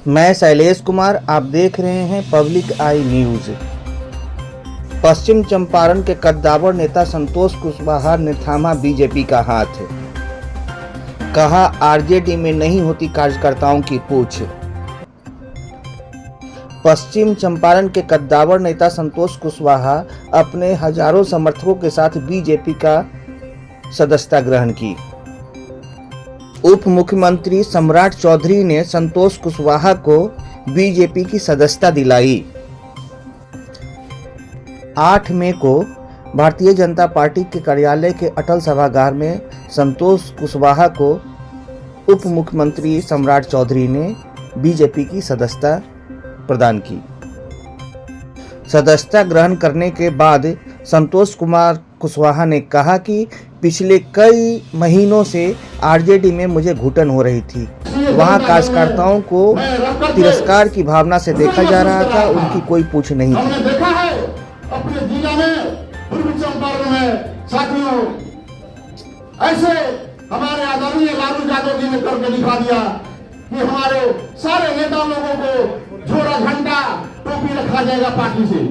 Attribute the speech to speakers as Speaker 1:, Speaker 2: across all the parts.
Speaker 1: मैं शैलेश कुमार, आप देख रहे हैं पब्लिक आई न्यूज। पश्चिम चंपारण के कद्दावर नेता संतोष कुशवाहा ने थामा बीजेपी का हाथ, कहा आरजेडी में नहीं होती कार्यकर्ताओं की पूछ। पश्चिम चंपारण के कद्दावर नेता संतोष कुशवाहा अपने हजारों समर्थकों के साथ बीजेपी का सदस्यता ग्रहण की। उप मुख्यमंत्री सम्राट चौधरी ने संतोष कुशवाहा को बीजेपी की सदस्यता दिलाई। 8 मई को भारतीय जनता पार्टी के कार्यालय के अटल सभागार में संतोष कुशवाहा को उप मुख्यमंत्री सम्राट चौधरी ने बीजेपी की सदस्यता प्रदान की। सदस्यता ग्रहण करने के बाद संतोष कुमार कुशवाहा ने कहा कि पिछले कई महीनों से आरजेडी में मुझे घुटन हो रही थी। वहां कार्यकर्ताओं को तिरस्कार की भावना से देखा जा रहा था, उनकी कोई पूछ नहीं थी।
Speaker 2: हमने देखा है अपने जिला में, पूर्वी चंपारण में साथियों, ऐसे हमारे आदरणीय लालू यादव जी ने करके दिखा दिया कि हमारे सारे नेता लोगों को झोरा झंडा टोपी रखा जाएगा पार्टी से।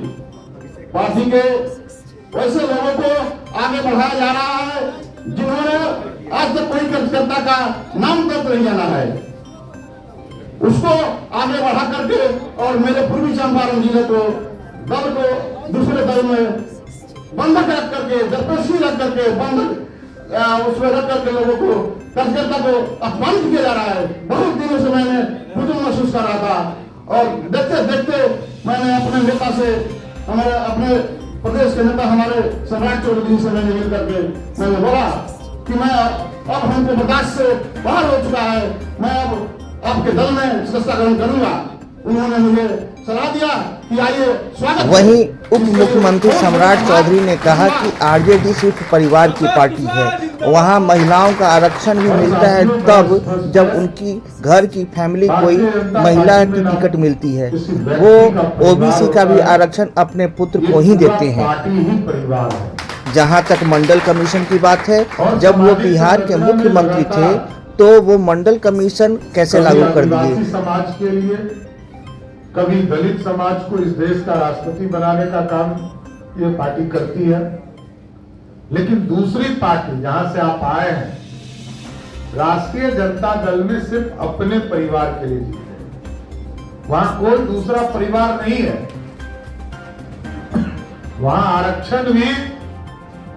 Speaker 2: पार्टी के वैसे लोगों को आगे बढ़ाया जा रहा है जिन्होंने आज तक कोई कार्यकर्ता का नाम तक नहीं जाना है, उसको आगे बढ़ा करके और मेरे पूर्वी चंपारण जिले को दल को दूसरे दल में बंधक रख करके, दरपेशी रख करके, बंधक उसमें रख करके लोगों को, कार्यकर्ता को अपमानित किया जा रहा है। बहुत दिनों से मैंने खुद महसूस कर रहा था और देखते देखते मैंने अपने नेता से, हमारे अपने प्रदेश के नेता हमारे सम्राट चौधरी से मैंने मिल करके मैंने बोला कि मैं अब हमको बर्दाश्त से बाहर हो चुका है, मैं अब आपके दल में सदस्यता ग्रहण करूंगा। उन्होंने मुझे सलाह दिया कि आइए स्वागत।
Speaker 1: वहीं उप मुख्यमंत्री सम्राट चौधरी ने कहा कि आरजेडी सिर्फ परिवार की पार्टी है, वहां महिलाओं का आरक्षण भी मिलता है तब जब उनकी घर की फैमिली कोई महिला की टिकट मिलती है। वो ओबीसी का भी आरक्षण अपने पुत्र को ही देते हैं। जहां तक मंडल कमीशन की बात है, जब वो बिहार के मुख्यमंत्री थे तो वो मंडल कमीशन कैसे लागू कर दिए।
Speaker 2: समाज के लिए, कभी दलित समाज को इस देश का राष्ट्रपति बनाने का काम ये पार्टी करती है। लेकिन दूसरी पार्टी जहां से आप आए हैं, राष्ट्रीय जनता दल में सिर्फ अपने परिवार के लिए जीते, वहां कोई दूसरा परिवार नहीं है। वहां आरक्षण भी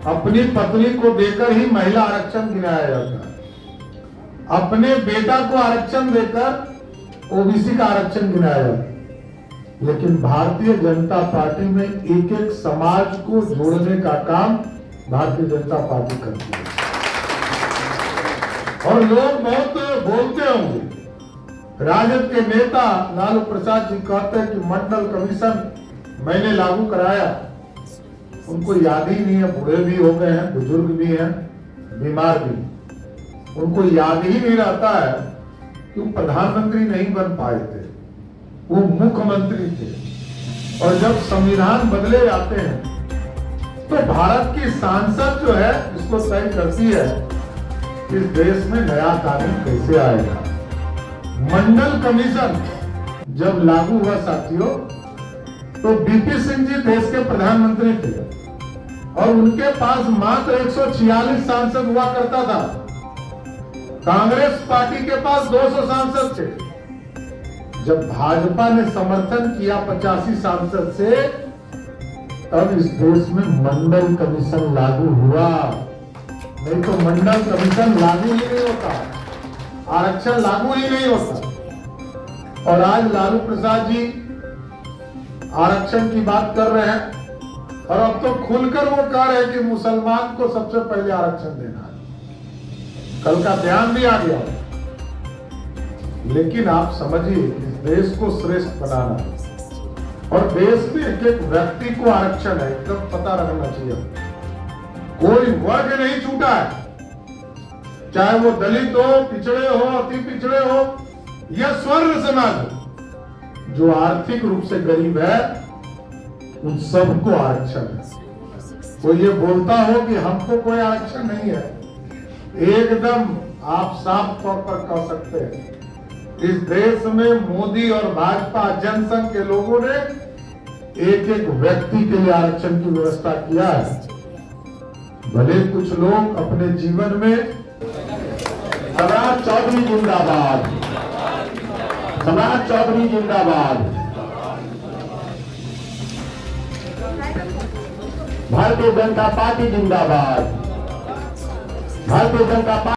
Speaker 2: अपनी पत्नी को देकर ही महिला आरक्षण गिनाया जाता है, अपने बेटा को आरक्षण देकर ओबीसी का आरक्षण गिनाया जाता है। लेकिन भारतीय जनता पार्टी में एक एक समाज को जोड़ने का काम भारतीय जनता पार्टी करती है। और लोग बहुत बोलते होंगे, राजद के नेता लालू प्रसाद जी कहते हैं कि मंडल कमीशन मैंने लागू कराया। उनको याद ही नहीं है, बूढ़े भी हो गए हैं, बुजुर्ग भी हैं, बीमार भी। उनको याद ही नहीं रहता है कि वो प्रधानमंत्री नहीं बन पाए थे, वो मुख्यमंत्री थे। और जब संविधान बदले जाते हैं तो भारत की सांसद जो है इसको तय करती है इस देश में नया कानून कैसे आएगा। मंडल कमीशन जब लागू हुआ साथियों, तो बीपी सिंह जी देश के प्रधानमंत्री थे और उनके पास मात्र 146 सांसद हुआ करता था। कांग्रेस पार्टी के पास 200 सांसद थे। जब भाजपा ने समर्थन किया 85 सांसद से, तब इस देश में मंडल कमीशन लागू हुआ। नहीं तो मंडल कमीशन लागू ही नहीं होता, आरक्षण लागू ही नहीं होता। और आज लालू प्रसाद जी आरक्षण की बात कर रहे हैं और अब तो खुलकर वो कह रहे हैं कि मुसलमान को सबसे पहले आरक्षण देना है। कल का ध्यान भी आ गया। लेकिन आप समझिए, इस देश को श्रेष्ठ बनाना है और देश में एक एक व्यक्ति को आरक्षण है, एकदम पता रखना चाहिए। कोई वर्ग नहीं छूटा है, चाहे वो दलित हो, पिछड़े हो, अति पिछड़े हो या स्वर्ण समाज हो। जो आर्थिक रूप से गरीब है उन सबको आरक्षण है। कोई ये बोलता हो कि हमको कोई आरक्षण नहीं है, एकदम आप साफ तौर पर कह सकते हैं इस देश में मोदी और भाजपा जनसंघ के लोगों ने एक एक व्यक्ति के लिए आरक्षण की व्यवस्था किया है। भले कुछ लोग अपने जीवन में सम्राट चौधरी जिंदाबाद, सम्राट चौधरी जिंदाबाद, भारतीय जनता पार्टी जिंदाबाद, भारतीय जनता पार्टी